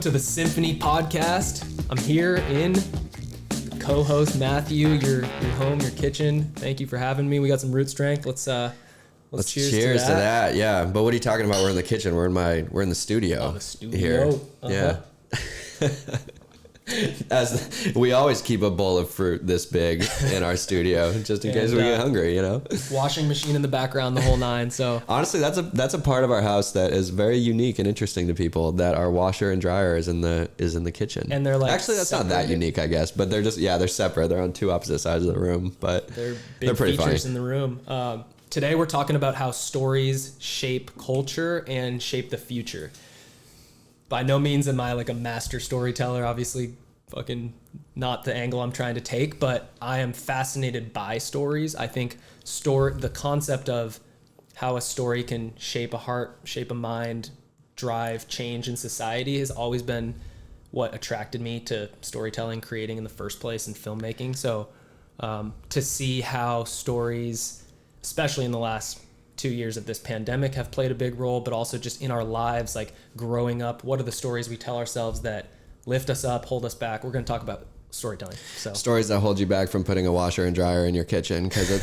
to the Symphony Podcast. I'm here in co-host Matthew, your home, your kitchen. Thank you for having me. We got some root strength. Let's cheers to that. Yeah, but what are you talking about? We're in the kitchen. We're in the studio. Oh, the studio here. Uh-huh. Yeah. As we always keep a bowl of fruit this big in our studio, just in case we get hungry, you know. Washing machine in the background, the whole nine. So honestly, that's a part of our house that is very unique and interesting to people. That our washer and dryer is in the kitchen. And they're like actually that's separated. Not that unique, I guess, but they're separate. They're on two opposite sides of the room, but they're pretty features funny in the room. Today we're talking about how stories shape culture and shape the future. By no means am I like a master storyteller, obviously fucking not the angle I'm trying to take, but I am fascinated by stories. I think the concept of how a story can shape a heart, shape a mind, drive change in society has always been what attracted me to storytelling, creating in the first place, and filmmaking. So to see how stories, especially in the last 2 years of this pandemic, have played a big role, but also just in our lives, like growing up, what are the stories we tell ourselves that lift us up, hold us back? We're going to talk about storytelling. So stories that hold you back from putting a washer and dryer in your kitchen, because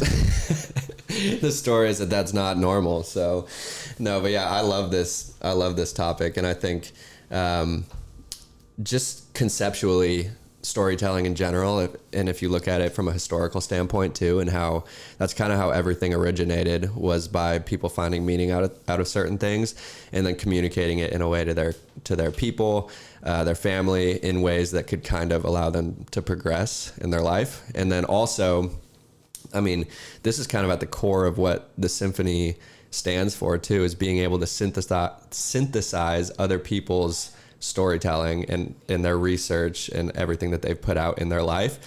the story is that's not normal. So no, but yeah, I love this topic, and I think just conceptually, storytelling in general, if you look at it from a historical standpoint too, and how that's kind of how everything originated, was by people finding meaning out of certain things and then communicating it in a way to their people, their family, in ways that could kind of allow them to progress in their life. And then also, I mean, this is kind of at the core of what the symphony stands for too, is being able to synthesize other people's storytelling and their research and everything that they've put out in their life,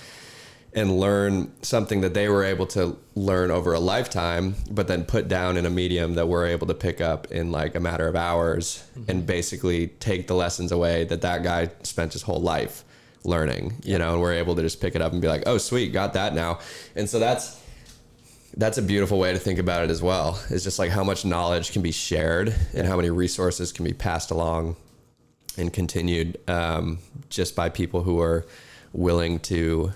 and learn something that they were able to learn over a lifetime, but then put down in a medium that we're able to pick up in like a matter of hours, and basically take the lessons away that guy spent his whole life learning, you know, and we're able to just pick it up and be like, oh sweet, got that now. And so that's a beautiful way to think about it as well. It's just like how much knowledge can be shared and how many resources can be passed along and continued just by people who are willing to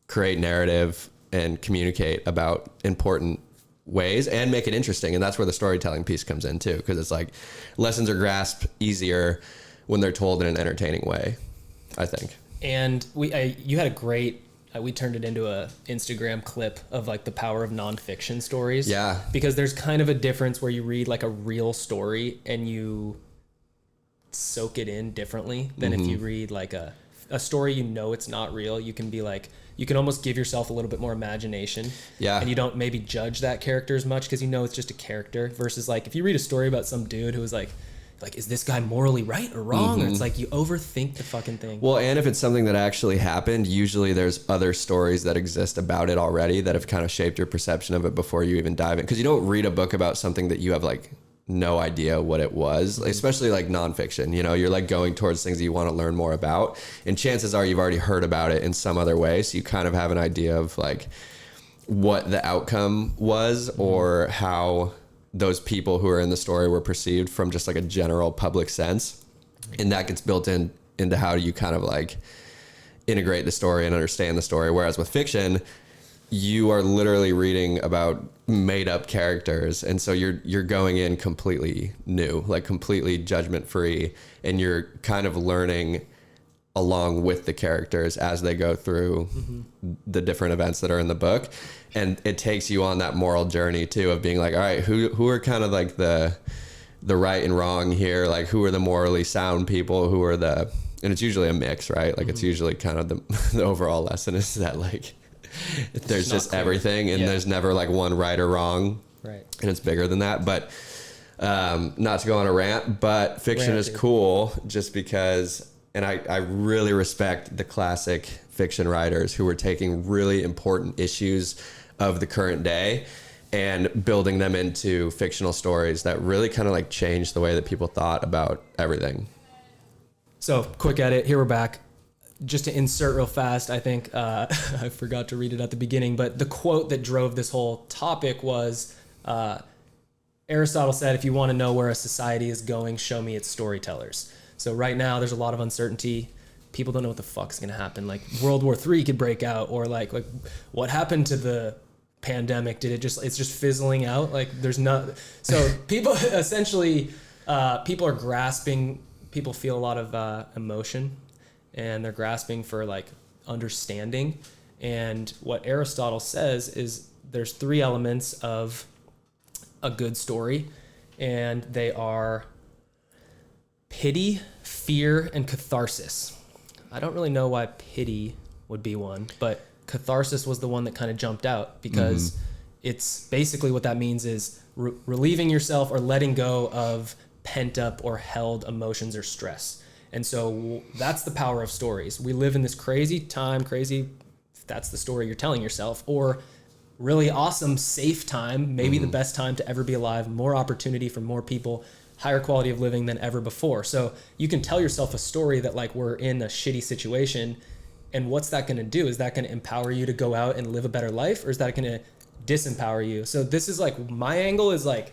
create narrative and communicate about important ways and make it interesting. And that's where the storytelling piece comes in too, because it's like lessons are grasped easier when they're told in an entertaining way, I think. And you had a great, we turned it into a Instagram clip of like the power of nonfiction stories. Yeah. Because there's kind of a difference where you read like a real story and you soak it in differently than if you read like a story, you know, it's not real. You can be like, you can almost give yourself a little bit more imagination. Yeah. And you don't maybe judge that character as much because you know it's just a character, versus like if you read a story about some dude who was like, is this guy morally right or wrong? Or it's like you overthink the fucking thing. Well, and if it's something that actually happened, usually there's other stories that exist about it already that have kind of shaped your perception of it before you even dive in. Because you don't read a book about something that you have like no idea what it was, especially like nonfiction, you know, you're like going towards things that you want to learn more about, and chances are you've already heard about it in some other way, so you kind of have an idea of like what the outcome was or how those people who are in the story were perceived from just like a general public sense, and that gets built into how you kind of like integrate the story and understand the story. Whereas with fiction, you are literally reading about made up characters, and so you're going in completely new, like completely judgment free, and you're kind of learning along with the characters as they go through the different events that are in the book. And it takes you on that moral journey too, of being like, all right, who are kind of like the right and wrong here, like who are the morally sound people, who are and it's usually a mix, right? Like it's usually kind of the overall lesson is that like there's just everything, and there's never like one right or wrong, right? And it's bigger than that. But not to go on a rant, but fiction is cool just because, and I really respect the classic fiction writers who were taking really important issues of the current day and building them into fictional stories that really kind of like changed the way that people thought about everything. So quick edit, here we're back. Just to insert real fast, I think I forgot to read it at the beginning, but the quote that drove this whole topic was Aristotle said, if you want to know where a society is going, show me its storytellers. So right now there's a lot of uncertainty. People don't know what the fuck's gonna happen. Like World War III could break out, or like what happened to the pandemic? It's just fizzling out? Like there's not. So people essentially, people are grasping. People feel a lot of emotion, and they're grasping for like understanding. And what Aristotle says is there's 3 elements of a good story, and they are pity, fear, and catharsis. I don't really know why pity would be one, but catharsis was the one that kind of jumped out, because it's basically what that means is relieving yourself or letting go of pent up or held emotions or stress. And so that's the power of stories. We live in this crazy time, that's the story you're telling yourself, or really awesome, safe time, maybe the best time to ever be alive, more opportunity for more people, higher quality of living than ever before. So you can tell yourself a story that like we're in a shitty situation, and what's that going to do? Is that going to empower you to go out and live a better life, or is that going to disempower you? So this is like, my angle is like,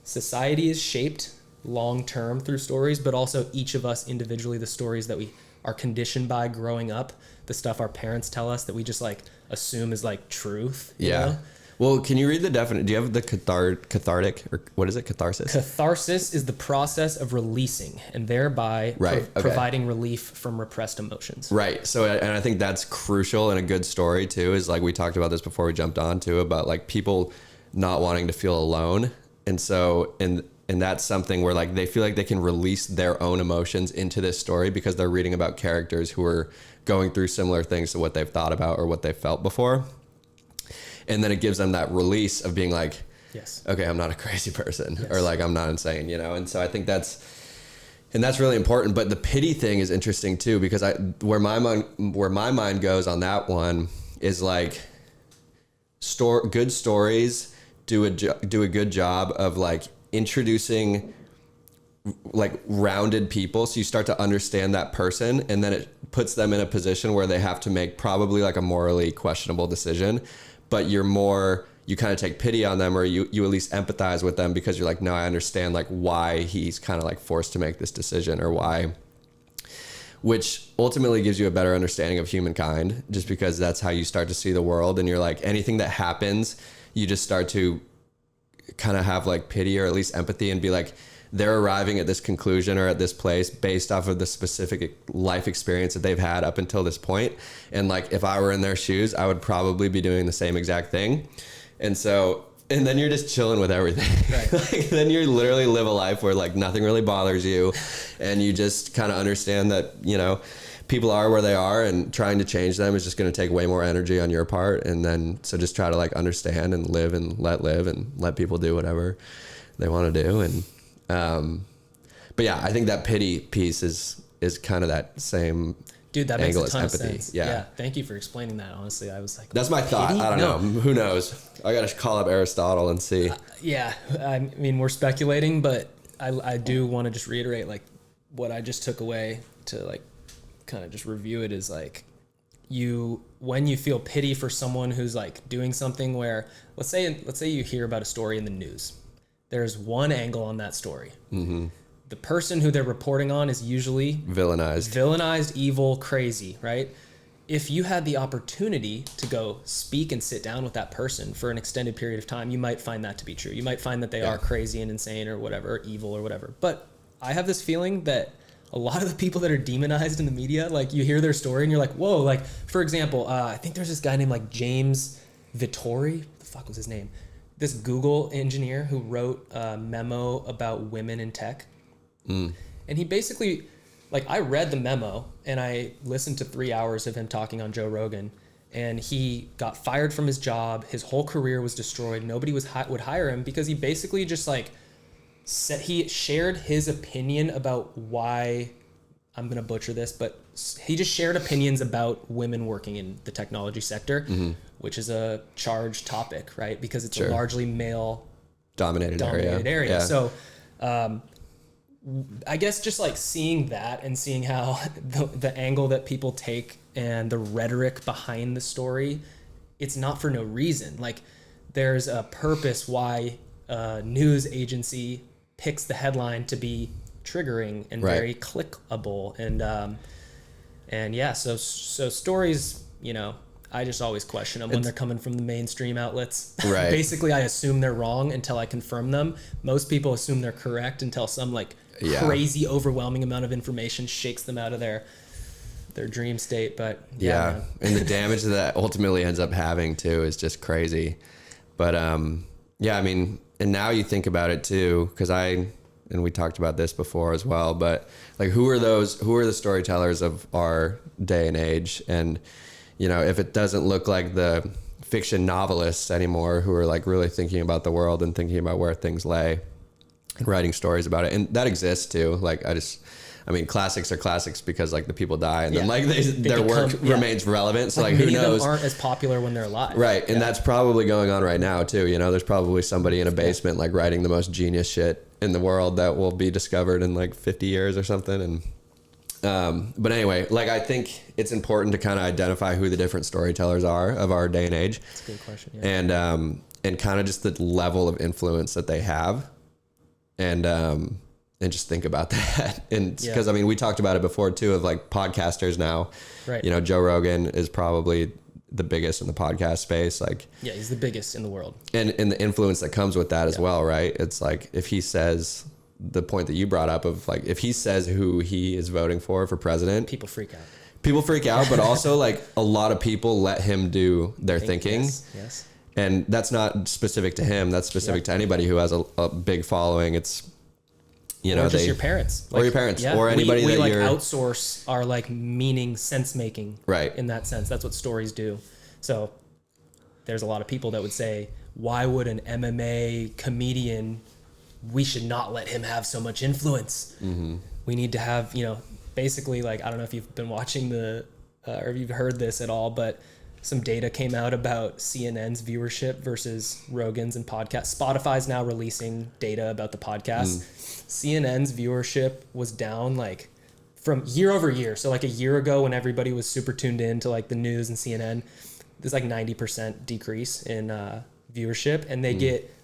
society is shaped long term through stories, but also each of us individually, the stories that we are conditioned by growing up, the stuff our parents tell us that we just like assume is like truth. You know? Well, can you read the definition? Do you have the cathartic, or what is it? Catharsis? Catharsis is the process of releasing and thereby providing relief from repressed emotions. Right. So, and I think that's crucial in a good story too, is like we talked about this before we jumped on too, about like people not wanting to feel alone. And so, and that's something where like they feel like they can release their own emotions into this story because they're reading about characters who are going through similar things to what they've thought about or what they've felt before. And then it gives them that release of being like, yes, okay, I'm not a crazy person, or like, I'm not insane, you know? And so I think that's really important. But the pity thing is interesting too, because where my mind goes on that one is like good stories do a good job of like introducing like rounded people. So you start to understand that person, and then it puts them in a position where they have to make probably like a morally questionable decision, but you kind of take pity on them, or you at least empathize with them because you're like, no, I understand like why he's kind of like forced to make this decision, or why, which ultimately gives you a better understanding of humankind, just because that's how you start to see the world. And you're like, anything that happens, you just start to kind of have like pity or at least empathy, and be like, they're arriving at this conclusion or at this place based off of the specific life experience that they've had up until this point. And like, if I were in their shoes, I would probably be doing the same exact thing. And so, and then you're just chilling with everything. Right. Like, then you literally live a life where like nothing really bothers you, and you just kind of understand that, you know, people are where they are, and trying to change them is just going to take way more energy on your part. And then, so just try to like understand and live and let people do whatever they want to do. And, but yeah, I think that pity piece is kind of that same that makes angle a ton as empathy. Of sense. Yeah. Thank you for explaining that. Honestly, I was like, that's my thought. I don't know. Who knows? I got to call up Aristotle and see. Yeah. I mean, we're speculating, but I do want to just reiterate like what I just took away to like kind of just review it is like, when you feel pity for someone who's like doing something where, let's say you hear about a story in the news. There's one angle on that story. Mm-hmm. The person who they're reporting on is usually villainized, evil, crazy, right? If you had the opportunity to go speak and sit down with that person for an extended period of time, you might find that to be true. You might find that they are crazy and insane or whatever, or evil or whatever. But I have this feeling that a lot of the people that are demonized in the media, like you hear their story and you're like, whoa, like for example, I think there's this guy named like James Vittori. What the fuck was his name? This Google engineer who wrote a memo about women in tech. And he basically, like, I read the memo and I listened to 3 hours of him talking on Joe Rogan, and he got fired from his job. His whole career was destroyed. Nobody would hire him because he basically just like he shared his opinion about why, I'm going to butcher this, but he just shared opinions about women working in the technology sector, which is a charged topic, right? Because it's a largely male dominated area. Yeah. So, I guess just like seeing that and seeing how the angle that people take and the rhetoric behind the story, it's not for no reason. Like there's a purpose why a news agency picks the headline to be triggering and Right. very clickable. And yeah, so stories, you know, I just always question them when they're coming from the mainstream outlets. Right. Basically, I assume they're wrong until I confirm them. Most people assume they're correct until some like crazy, overwhelming amount of information shakes them out of their dream state. But yeah. And the damage that ultimately ends up having too is just crazy. But yeah, I mean, and now you think about it too, because and we talked about this before as well, but like who are the storytellers of our day and age? And you know, if it doesn't look like the fiction novelists anymore who are like really thinking about the world and thinking about where things lay and writing stories about it, and that exists too. Like I mean, classics are classics because like the people die and then like their work remains relevant. So like who knows? Of them aren't as popular when they're alive. Right. And that's probably going on right now too. You know, there's probably somebody in a basement like writing the most genius shit in the world that will be discovered in like 50 years or something. And but anyway, like I think it's important to kind of identify who the different storytellers are of our day and age. That's a good question. Yeah. And kind of just the level of influence that they have. And just think about that. And because I mean, we talked about it before too, of like podcasters now, right? You know, Joe Rogan is probably the biggest in the podcast space. Like, yeah, he's the biggest in the world. And the influence that comes with that as well, right? It's like, if he says the point that you brought up of like, if he says who he is voting for president, people freak out, but also like a lot of people let him do their thinking. Yes. And that's not specific to him. That's specific to anybody who has a big following. It's, you know, or just your parents, or your parents, or anybody we that like you're outsource our like meaning, sense making, right? In that sense, that's what stories do. So there's a lot of people that would say, why would an MMA comedian? We should not let him have so much influence. Mm-hmm. We need to have, you know, basically like I don't know if you've been watching or if you've heard this at all, but some data came out about CNN's viewership versus Rogan's and podcasts. Spotify's now releasing data about the podcast. CNN's viewership was down like from year over year. So like a year ago when everybody was super tuned in to like the news and CNN, there's like 90% decrease in viewership, and they get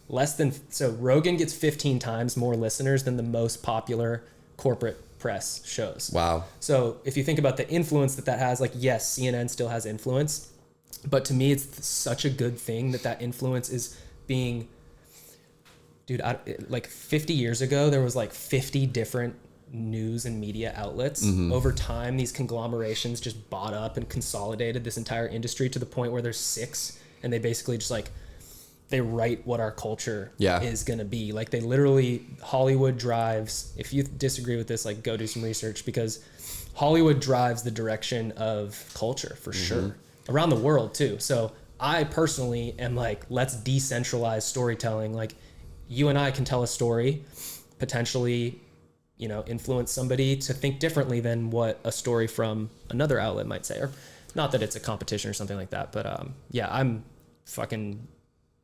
so Rogan gets 15 times more listeners than the most popular corporate press shows. Wow. So if you think about the influence that has, like, yes, CNN still has influence, but to me, it's such a good thing that influence is being, dude, like 50 years ago, there was like 50 different news and media outlets. Over time, these conglomerations just bought up and consolidated this entire industry to the point where there's 6, and they basically just like, they write what our culture is going to be. Like they literally, Hollywood drives, if you disagree with this, like go do some research, because Hollywood drives the direction of culture for sure. Around the world too. So I personally am like, let's decentralize storytelling. Like you and I can tell a story, potentially, you know, influence somebody to think differently than what a story from another outlet might say. Or not that it's a competition or something like that, but yeah, I'm fucking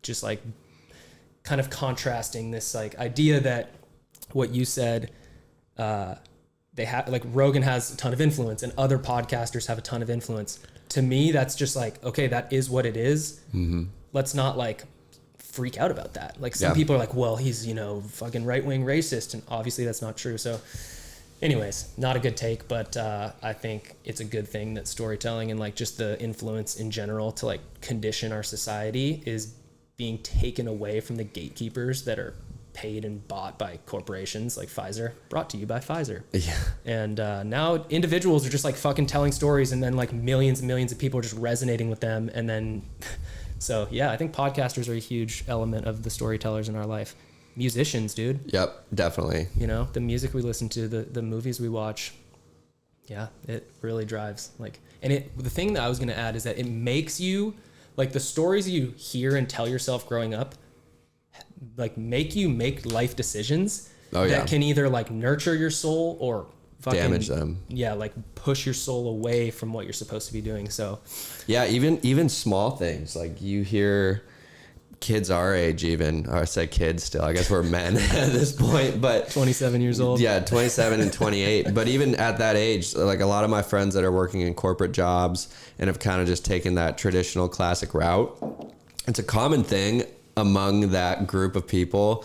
just like kind of contrasting this like idea that what you said, they have, like Rogan has a ton of influence and other podcasters have a ton of influence. To me, that's just like, okay, that is what it is. Let's not like freak out about that. Like some people are like, well, he's, you know, fucking right-wing racist. And obviously that's not true. So anyways, not a good take, but I think it's a good thing that storytelling and like just the influence in general to like condition our society is being taken away from the gatekeepers that are paid and bought by corporations like Pfizer, brought to you by Pfizer. Yeah. And now individuals are just like fucking telling stories, and then like millions and millions of people are just resonating with them. And then, so yeah, I think podcasters are a huge element of the storytellers in our life. Musicians, dude. Yep, definitely. You know, the music we listen to, the movies we watch. Yeah, it really drives. Like, and the thing that I was going to add is that it makes you, like the stories you hear and tell yourself growing up, like make you make life decisions that can either like nurture your soul or fucking damage them. Yeah, like push your soul away from what you're supposed to be doing. So yeah, even small things, like you hear kids our age, even, or I say kids still, I guess we're men at this point, but 27 years old. Yeah, 27 and 28. But even at that age, like a lot of my friends that are working in corporate jobs and have kind of just taken that traditional classic route, it's a common thing among that group of people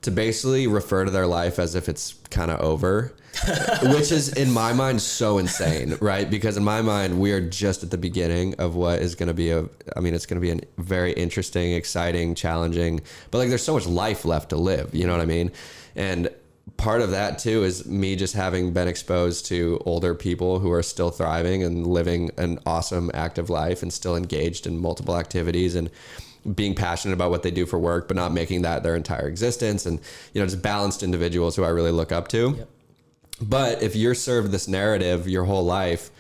to basically refer to their life as if it's kind of over, which is in my mind so insane, right? Because in my mind, we are just at the beginning of what is going to be it's going to be a very interesting, exciting, challenging, but like there's so much life left to live, you know what I mean? And part of that too is me just having been exposed to older people who are still thriving and living an awesome, active life and still engaged in multiple activities and being passionate about what they do for work, but not making that their entire existence. And, you know, just balanced individuals who I really look up to. Yep. But if you're served this narrative your whole life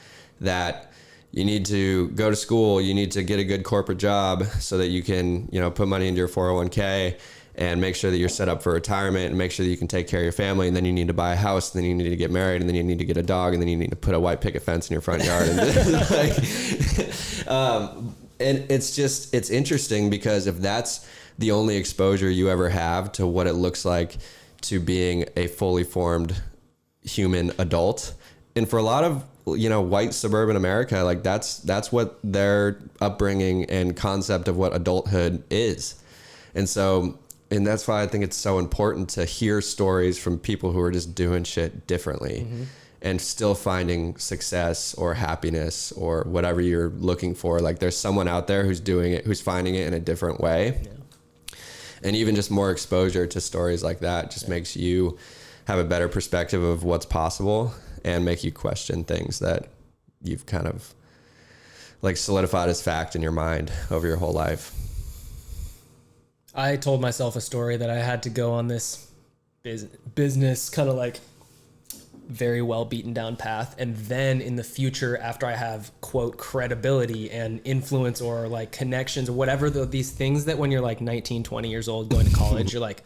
that you need to go to school, you need to get a good corporate job so that you can, you know, put money into your 401k and make sure that you're set up for retirement and make sure that you can take care of your family. And then you need to buy a house, and then you need to get married, and then you need to get a dog, and then you need to put a white picket fence in your front yard. And it's interesting because if that's the only exposure you ever have to what it looks like to being a fully formed human adult, and for a lot of, you know, white suburban America, like that's what their upbringing and concept of what adulthood is. And that's why I think it's so important to hear stories from people who are just doing shit differently. Mm-hmm. And still finding success or happiness or whatever you're looking for. Like there's someone out there who's doing it, who's finding it in a different way. Yeah. And even just more exposure to stories like that just makes you have a better perspective of what's possible and make you question things that you've kind of like solidified as fact in your mind over your whole life. I told myself a story that I had to go on this business kind of like very well beaten down path, and then in the future, after I have quote credibility and influence or like connections or whatever these things that when you're like 19, 20 years old going to college you're like,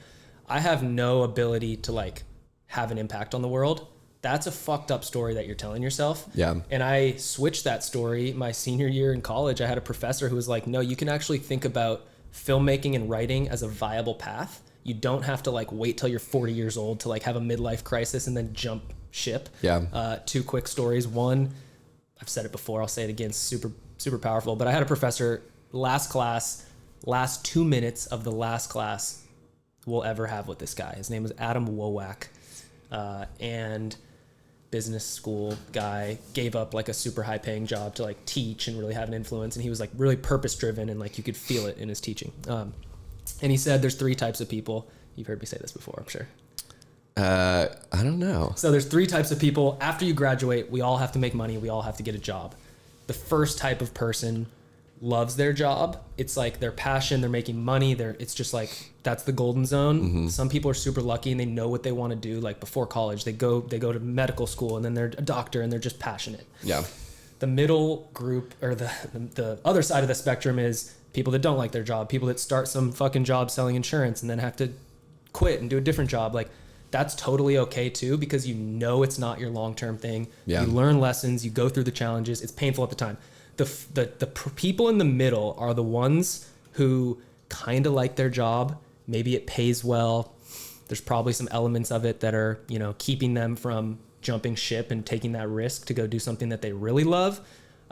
I have no ability to like have an impact on the world. That's a fucked up story that you're telling yourself. Yeah. And I switched that story my senior year in college. I had a professor who was like, no, you can actually think about filmmaking and writing as a viable path. You don't have to like wait till you're 40 years old to like have a midlife crisis and then jump ship. Yeah. Two quick stories. One, I've said it before, I'll say it again, super powerful. But I had a professor last 2 minutes of the last class we'll ever have with this guy. His name was Adam Wowak, and business school guy, gave up like a super high paying job to like teach and really have an influence. And he was like really purpose driven and like you could feel it in his teaching. And he said there's 3 types of people. You've heard me say this before, I'm sure. I don't know. So there's 3 types of people. After you graduate, we all have to make money. We all have to get a job. The first type of person loves their job. It's like their passion. They're making money. It's just like, that's the golden zone. Mm-hmm. Some people are super lucky and they know what they want to do. Like before college, they go to medical school and then they're a doctor and they're just passionate. Yeah. The middle group, or the other side of the spectrum, is people that don't like their job. People that start some fucking job selling insurance and then have to quit and do a different job. Like, that's totally okay too, because you know it's not your long-term thing. Yeah. You learn lessons, you go through the challenges. It's painful at the time. The people in the middle are the ones who kind of like their job. Maybe it pays well. There's probably some elements of it that are, you know, keeping them from jumping ship and taking that risk to go do something that they really love.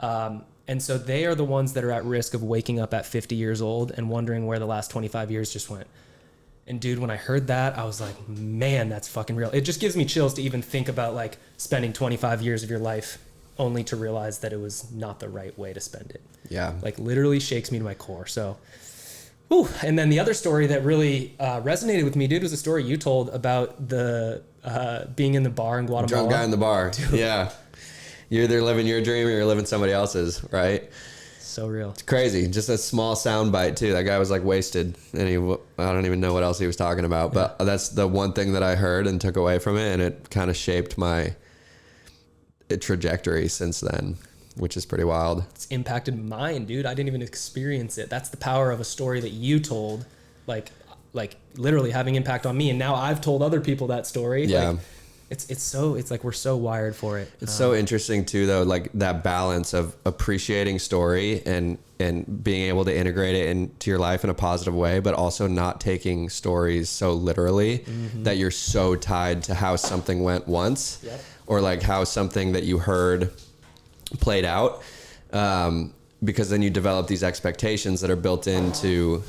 And so they are the ones that are at risk of waking up at 50 years old and wondering where the last 25 years just went. And dude, when I heard that, I was like, man, that's fucking real. It just gives me chills to even think about like spending 25 years of your life only to realize that it was not the right way to spend it. Yeah. Like literally shakes me to my core. So, whew. And then the other story that really resonated with me, dude, was a story you told about the being in the bar in Guatemala. Drunk guy in the bar. Dude. Yeah. You're either living your dream or you're living somebody else's, right? So real. It's crazy. Just a small sound bite too. That guy was like wasted, and I don't even know what else he was talking about. But yeah. That's the one thing that I heard and took away from it, and it kind of shaped my trajectory since then, which is pretty wild. It's impacted mine, dude. I didn't even experience it. That's the power of a story that you told, like literally having impact on me, and now I've told other people that story. Yeah. Like, it's like we're so wired for it. It's so interesting too, though, like that balance of appreciating story and being able to integrate it into your life in a positive way, but also not taking stories so literally that you're so tied to how something went once. Yep. Or like how something that you heard played out. Because then you develop these expectations that are built into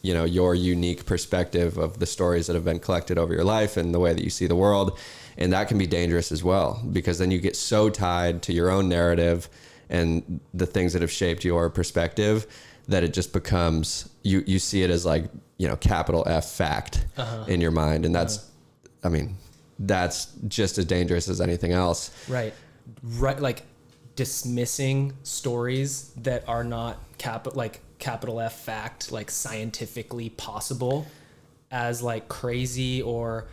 you know, your unique perspective of the stories that have been collected over your life and the way that you see the world. And that can be dangerous as well, because then you get so tied to your own narrative and the things that have shaped your perspective that it just becomes, you see it as like, you know, capital F fact in your mind. And that's, I mean, that's just as dangerous as anything else. Right. Like dismissing stories that are not capital F fact, like scientifically possible, as like crazy. Or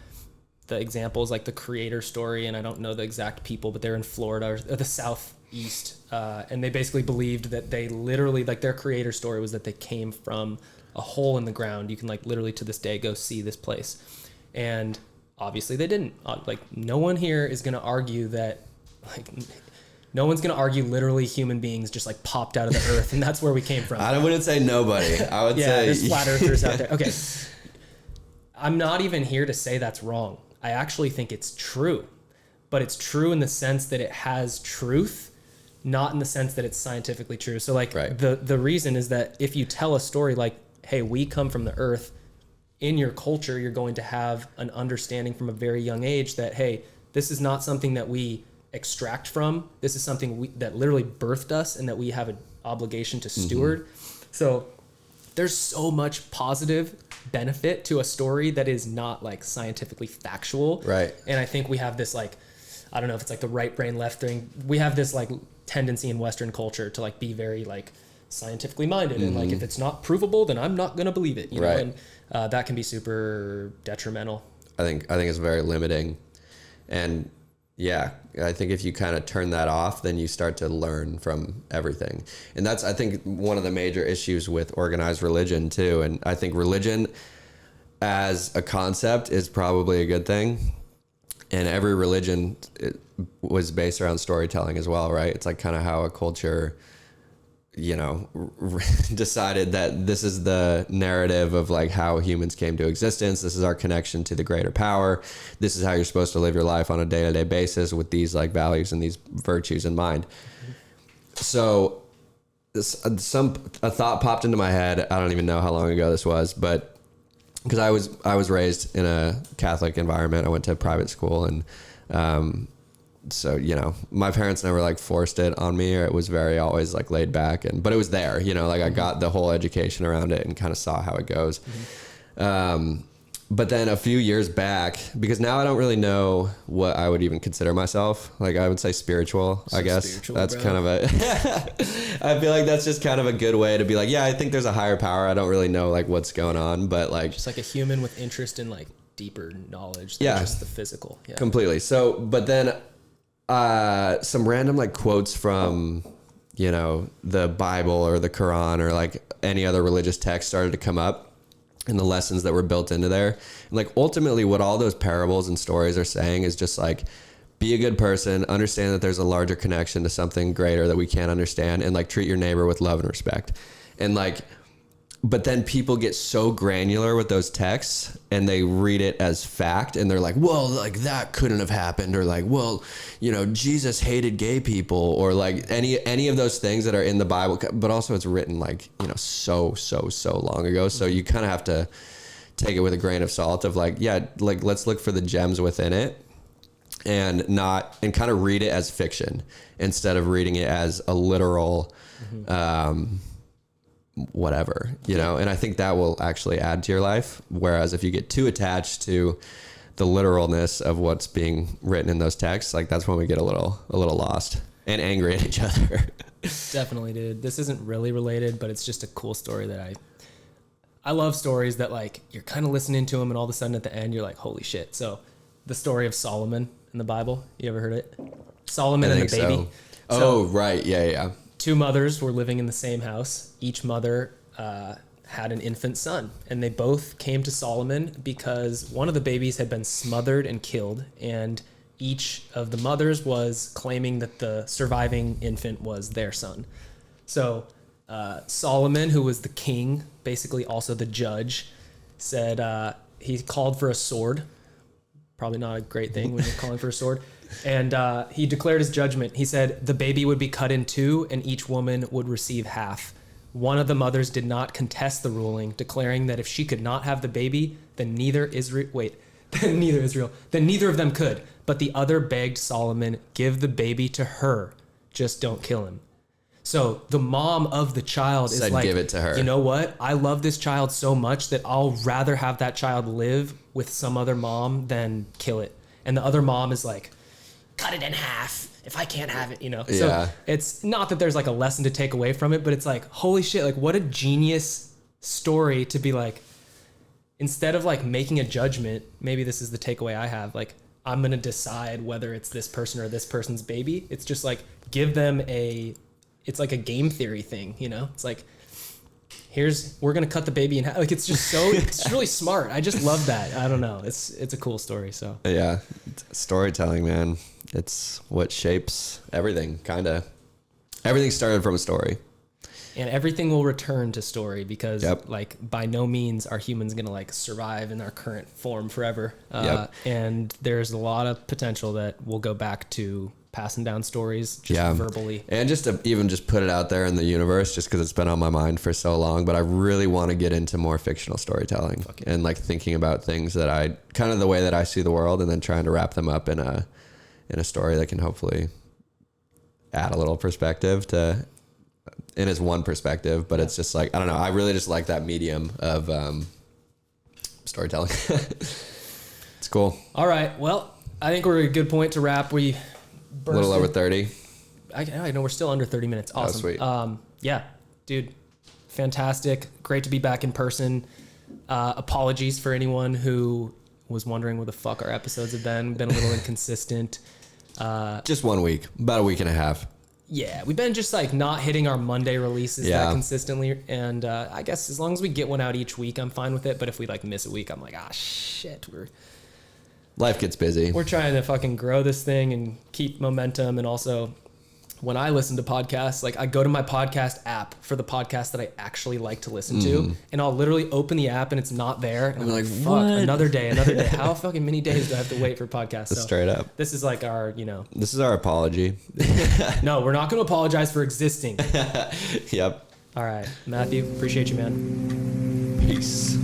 the examples like the creator story, and I don't know the exact people, but they're in Florida or the Southeast, and they basically believed that they literally, like, their creator story was that they came from a hole in the ground. You can like literally to this day go see this place, and obviously they didn't. Like, no one here is going to argue that, like, no one's going to argue literally human beings just like popped out of the earth and that's where we came from. I wouldn't say nobody. I would say there's flat earthers out there. Okay. I'm not even here to say that's wrong. I actually think it's true, but it's true in the sense that it has truth, not in the sense that it's scientifically true. So like the reason is that if you tell a story like, hey, we come from the earth, in your culture, you're going to have an understanding from a very young age that, hey, this is not something that we extract from. This is something that literally birthed us and that we have an obligation to steward. So there's so much positive benefit to a story that is not like scientifically factual. Right. And I think we have this like, I don't know if it's like the right brain, left brain. We have this like tendency in Western culture to like be very like scientifically minded. And like, if it's not provable, then I'm not going to believe it, you know? And that can be super detrimental. I think it's very limiting. And yeah, I think if you kind of turn that off, then you start to learn from everything. And that's, I think, one of the major issues with organized religion too. And I think religion as a concept is probably a good thing. And every religion was based around storytelling as well, right? It's like kind of how a culture, you know, decided that this is the narrative of like how humans came to existence. This is our connection to the greater power. This is how you're supposed to live your life on a day-to-day basis with these like values and these virtues in mind. So a thought popped into my head. I don't even know how long ago this was, but because I was raised in a Catholic environment. I went to private school, and so, you know, my parents never like forced it on me, or it was very always like laid back, but it was there, you know, like I got the whole education around it and kind of saw how it goes. But then a few years back, because now I don't really know what I would even consider myself. Like I would say spiritual, I guess. That's kind of a, I feel like that's just kind of a good way to be like, yeah, I think there's a higher power. I don't really know like what's going on, but like. Just like a human with interest in like deeper knowledge than just the physical. Yeah. Completely. So, but then some random like quotes from, you know, the Bible or the Quran or like any other religious text started to come up, and the lessons that were built into there. And like ultimately what all those parables and stories are saying is just like, be a good person, understand that there's a larger connection to something greater that we can't understand, and like treat your neighbor with love and respect. And like, but then people get so granular with those texts and they read it as fact, and they're like, well, like that couldn't have happened, or like, well, you know, Jesus hated gay people, or like any of those things that are in the Bible, but also it's written like, you know, so long ago. So you kind of have to take it with a grain of salt of like, yeah, like let's look for the gems within it and kind of read it as fiction instead of reading it as a literal, whatever, you know. And I think that will actually add to your life, whereas if you get too attached to the literalness of what's being written in those texts, like that's when we get a little lost and angry at each other. Definitely, dude. This isn't really related, but it's just a cool story that I love stories that like you're kind of listening to them and all of a sudden at the end you're like, holy shit. So the story of Solomon in the Bible, you ever heard it? Solomon and the baby. Oh, right. Yeah. Two mothers were living in the same house. Each mother had an infant son, and they both came to Solomon because one of the babies had been smothered and killed, and each of the mothers was claiming that the surviving infant was their son. So Solomon, who was the king, basically also the judge, said he called for a sword. Probably not a great thing when you're calling for a sword. And he declared his judgment. He said the baby would be cut in two and each woman would receive half, One of the mothers did not contest the ruling, declaring that if she could not have the baby, then neither of them could. But the other begged Solomon, give the baby to her, just don't kill him. So the mom of the child is like, give it to her. You know what? I love this child so much that I'll rather have that child live with some other mom than kill it. And the other mom is like, cut it in half if I can't have it, you know? So it's not that there's like a lesson to take away from it, but it's like, holy shit, like what a genius story to be like, instead of like making a judgment, maybe this is the takeaway I have, like, I'm going to decide whether it's this person or this person's baby. It's just like, give them it's like a game theory thing, you know? It's like, we're going to cut the baby in half. Like, it's just it's really smart. I just love that. I don't know. It's a cool story. So yeah, storytelling, man. It's what shapes everything, kind of. Everything started from a story. And everything will return to story because like by no means are humans going to like survive in our current form forever. And there's a lot of potential that we'll go back to passing down stories just verbally. And just to even just put it out there in the universe, just because it's been on my mind for so long, but I really want to get into more fictional storytelling and like thinking about things that I kind of the way that I see the world and then trying to wrap them up in a story that can hopefully add a little perspective to, and it's one perspective, but it's just like, I don't know. I really just like that medium of storytelling. It's cool. All right. Well, I think we're at a good point to wrap. We a little over 30. I know we're still under 30 minutes. Awesome. Oh, sweet. Yeah, dude, fantastic. Great to be back in person. Apologies for anyone who was wondering where the fuck our episodes have been. Been a little inconsistent. Just 1 week, about a week and a half. Yeah, we've been just like not hitting our Monday releases that consistently. And I guess as long as we get one out each week, I'm fine with it. But if we like miss a week, I'm like, shit, life gets busy. We're trying to fucking grow this thing and keep momentum. And also, when I listen to podcasts, like I go to my podcast app for the podcast that I actually like to listen to, and I'll literally open the app and it's not there. And I'm like, fuck, what? Another day. How fucking many days do I have to wait for podcasts? So straight up. This is like our, This is our apology. No, we're not going to apologize for existing. Yep. All right, Matthew, appreciate you, man. Peace.